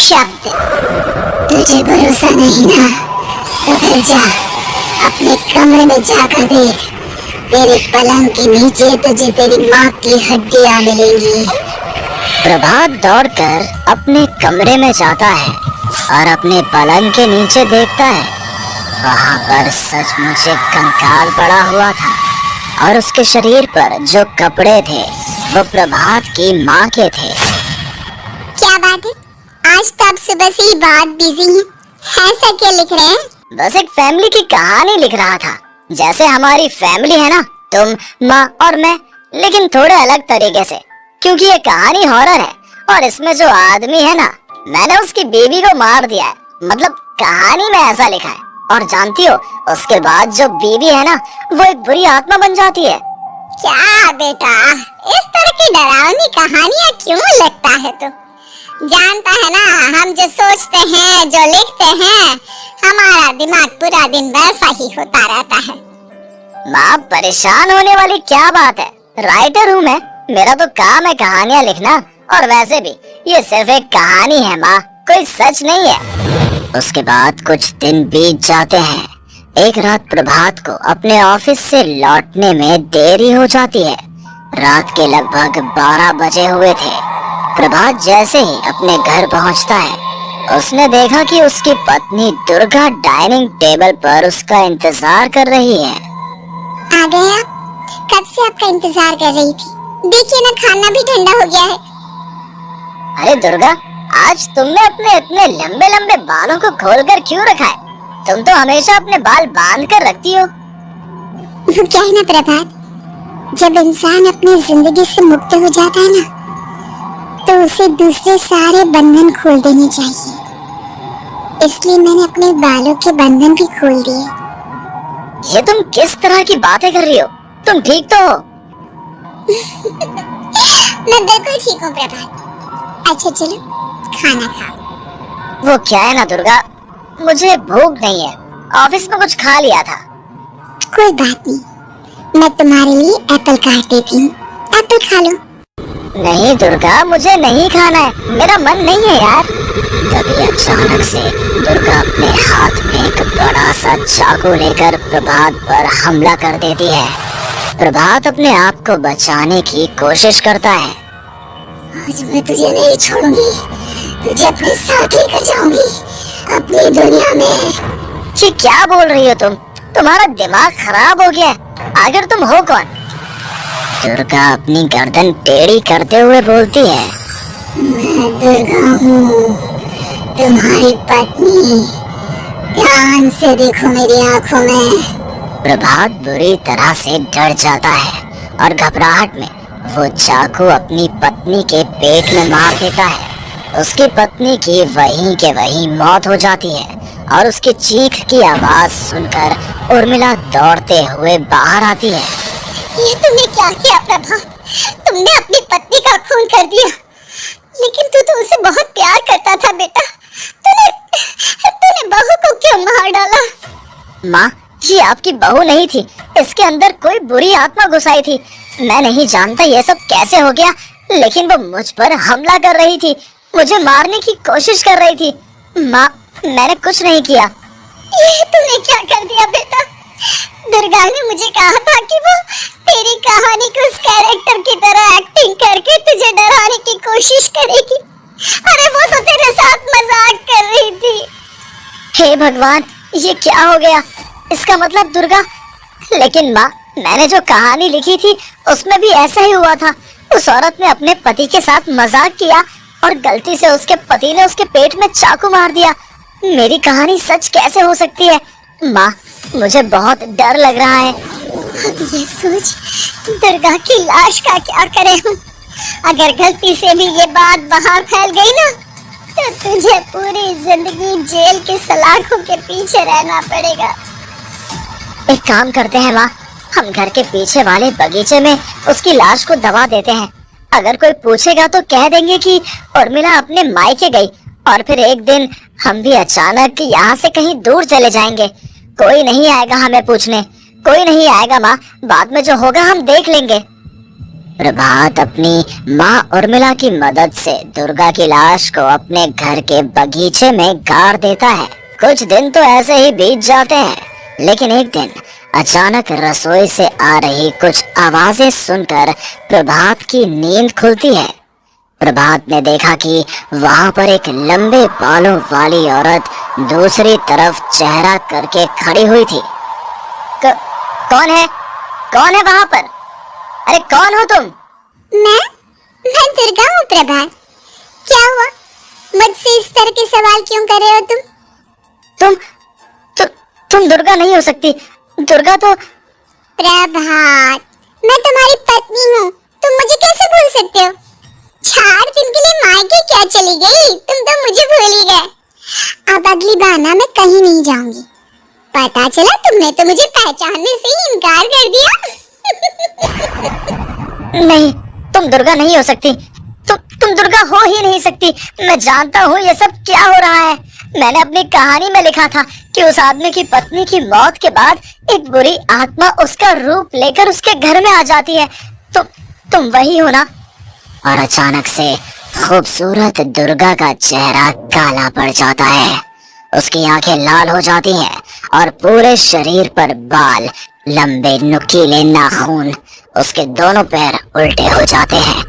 शब्द। तुझे भरोसा नहीं ना, तो फिर जा अपने कमरे में जाकर देख। तेरे पलंग के नीचे तुझे तेरी माँ की हड्डियाँ मिलेंगी। प्रभात दौड़कर अपने कमरे में जाता है और अपने पलंग के नीचे देखता है। वहाँ पर सचमुच एक कंकाल पड़ा हुआ था और उसके शरीर पर जो कपड़े थे वो प्रभात की माँ के थे। क्या बात है, आज तो आप सुबह से ही बहुत बिजी हैं। ऐसा क्या लिख रहे हैं? बस एक फैमिली की कहानी लिख रहा था। जैसे हमारी फैमिली है ना, तुम, माँ और मैं, लेकिन थोड़े अलग तरीके से, क्योंकि ये कहानी हॉरर है और इसमें जो आदमी है ना, मैंने उसकी बीवी को मार दिया है। मतलब कहानी में ऐसा लिखा है। और जानती हो, उसके बाद जो बीवी है ना, वो एक बुरी आत्मा बन जाती है। क्या बेटा, इस तरह की डरावनी कहानियाँ क्यों लिखता है तू? जानता है ना, हम जो सोचते हैं, जो लिखते हैं, हमारा दिमाग पूरा दिन वैसा ही होता रहता है। माँ, परेशान होने वाली क्या बात है? राइटर हूँ मैं, मेरा तो काम है कहानियाँ लिखना। और वैसे भी ये सिर्फ एक कहानी है माँ, कोई सच नहीं है। उसके बाद कुछ दिन बीत जाते हैं। एक रात प्रभात को अपने ऑफिस से लौटने में देरी हो जाती है। रात के लगभग 12 बजे हुए थे। प्रभात जैसे ही अपने घर पहुंचता है, उसने देखा कि उसकी पत्नी दुर्गा डाइनिंग टेबल पर उसका इंतजार कर रही है। आ गए आप? कब से आपका इंतजार कर रही थी। देखिए ना, खाना भी ठंडा हो गया है। अरे दुर्गा, आज तुमने अपने इतने लंबे लंबे बालों को खोलकर क्यों रखा है? तुम तो हमेशा अपने बाल बांध कर रखती हो। क्या है ना प्रभात, जब इंसान अपनी जिंदगी से मुक्त हो जाता है ना, तो उसे दूसरे सारे बंधन खोल देने चाहिए। इसलिए मैंने अपने बालों के बंधन भी खोल दिए। ये तुम किस तरह की बातें कर रही हो? तुम ठीक तो हो? मैं बिल्कुल ठीक हूँ प्रभात। अच्छा चलो खाना खाओ। वो क्या है ना दुर्गा, मुझे भूख नहीं है। ऑफिस में कुछ खा लिया था। कोई बात नहीं, मैं तुम्हारे लिए एप्पल काट देती हूँ, एप्पल खा लो। नहीं दुर्गा, मुझे नहीं खाना है, मेरा मन नहीं है यार। तभी अचानक से दुर्गा अपने हाथ में एक बड़ा सा चाकू लेकर प्रभात पर हमला कर देती है। प्रभात अपने आप को बचाने की कोशिश करता है। आज मैं तुझे नहीं छोड़ूंगी, तुझे अपने साथ लेकर जाऊंगी अपनी दुनिया में। ये क्या बोल रही हो तुम? तुम्हारा दिमाग खराब हो गया है। आखिर तुम हो कौन? दुर्गा अपनी गर्दन टेढ़ी करते हुए बोलती है। मैं दुर्गा हूँ, तुम्हारी पत्नी। ध्यान से देखो मेरी आंखों में। प्रभात बुरी तरह से डर जाता है और घबराहट में वो चाकू अपनी पत्नी के पेट में मार देता है। उसकी पत्नी की वहीं के वहीं मौत हो जाती है और उसकी चीख की आवाज सुनकर उर्मिला दौड़ते हुए बाहर आती है। ये तुमने क्या किया प्रभा? तुमने अपनी पत्नी का खून कर दिया, लेकिन तू तो उसे बहुत प्यार करता था बेटा। तूने बहू को क्यों मार डाला? माँ, ये आपकी बहू नहीं थी, इसके अंदर कोई बुरी आत्मा घुसाई थी। मैं नहीं जानता ये सब कैसे हो गया, लेकिन वो मुझ पर हमला कर रही थी, मुझे मारने की कोशिश कर रही थी। माँ, मैंने कुछ नहीं किया। ये तूने क्या कर दिया बेटा? दुर्गा ने मुझे कहा था कि वो तेरी कहानी को उस कैरेक्टर की तरह एक्टिंग करके तुझे डराने की कोशिश करेगी। अरे वो तो तेरे साथ मजाक कर रही थी। हे भगवान, ये क्या हो गया? इसका मतलब दुर्गा। लेकिन माँ, मैंने जो कहानी लिखी थी उसमें भी ऐसा ही हुआ था। उस औरत ने अपने पति के साथ मजाक किया और गलती से उसके पति ने उसके पेट में चाकू मार दिया। मेरी कहानी सच कैसे हो सकती है? माँ, मुझे बहुत डर लग रहा है। अब ये सोच, दुर्गा की लाश का क्या करें हम? अगर गलती से भी ये बात बाहर फैल गई ना, तो तुझे पूरी जिंदगी जेल के सलाखों के पीछे रहना पड़ेगा। एक काम करते हैं माँ, हम घर के पीछे वाले बगीचे में उसकी लाश को दबा देते हैं। अगर कोई पूछेगा तो कह देंगे कि उर्मिला अपने मायके गई और फिर एक दिन हम भी अचानक यहाँ से कहीं दूर चले जाएंगे। कोई नहीं आएगा हमें पूछने, कोई नहीं आएगा माँ। बाद में जो होगा हम देख लेंगे। प्रभात अपनी माँ उर्मिला की मदद से दुर्गा की लाश को अपने घर के बगीचे में गाड़ देता है। कुछ दिन तो ऐसे ही बीत जाते हैं, लेकिन एक दिन अचानक रसोई से आ रही कुछ आवाजें सुनकर प्रभात की नींद खुलती है। प्रभात ने देखा कि वहां पर एक लंबे बालों वाली औरत दूसरी तरफ चेहरा करके खड़ी हुई थी। कौन है? कौन है वहां पर? अरे कौन हो तुम? मैं दुर्गा हूँ प्रभात। क्या हुआ? मुझसे इस तरह के सवाल क्यों कर रहे हो तुम? तुम दुर्गा नहीं हो सकती। दुर्गा तो प्रभात, मैं तुम्हारी पत्नी हूँ। तुम मुझे कैसे भूल सकते हो? 4 दिन के लिए मायके क्या चली गई? तुम तो मुझे भूल ही गए। अब अगली बार ना मैं कहीं नहीं जाऊंगी। पता चला तुमने तो मुझे पहचानने से ही इनकार कर दिया। नहीं, तुम दुर्गा नहीं हो सकती। तुम दुर्गा हो ही नहीं सकती। मैं जानता हूँ ये सब क्या हो रहा है। मैंने अपनी कहानी में लिखा था कि उस आदमी की पत्नी की मौत के बाद एक बुरी आत्मा उसका रूप लेकर उसके घर में आ जाती है। तुम वही हो ना? और अचानक से खूबसूरत दुर्गा का चेहरा काला पड़ जाता है। उसकी आंखें लाल हो जाती हैं और पूरे शरीर पर बाल, लंबे नुकीले नाखून, उसके दोनों पैर उल्टे हो जाते हैं।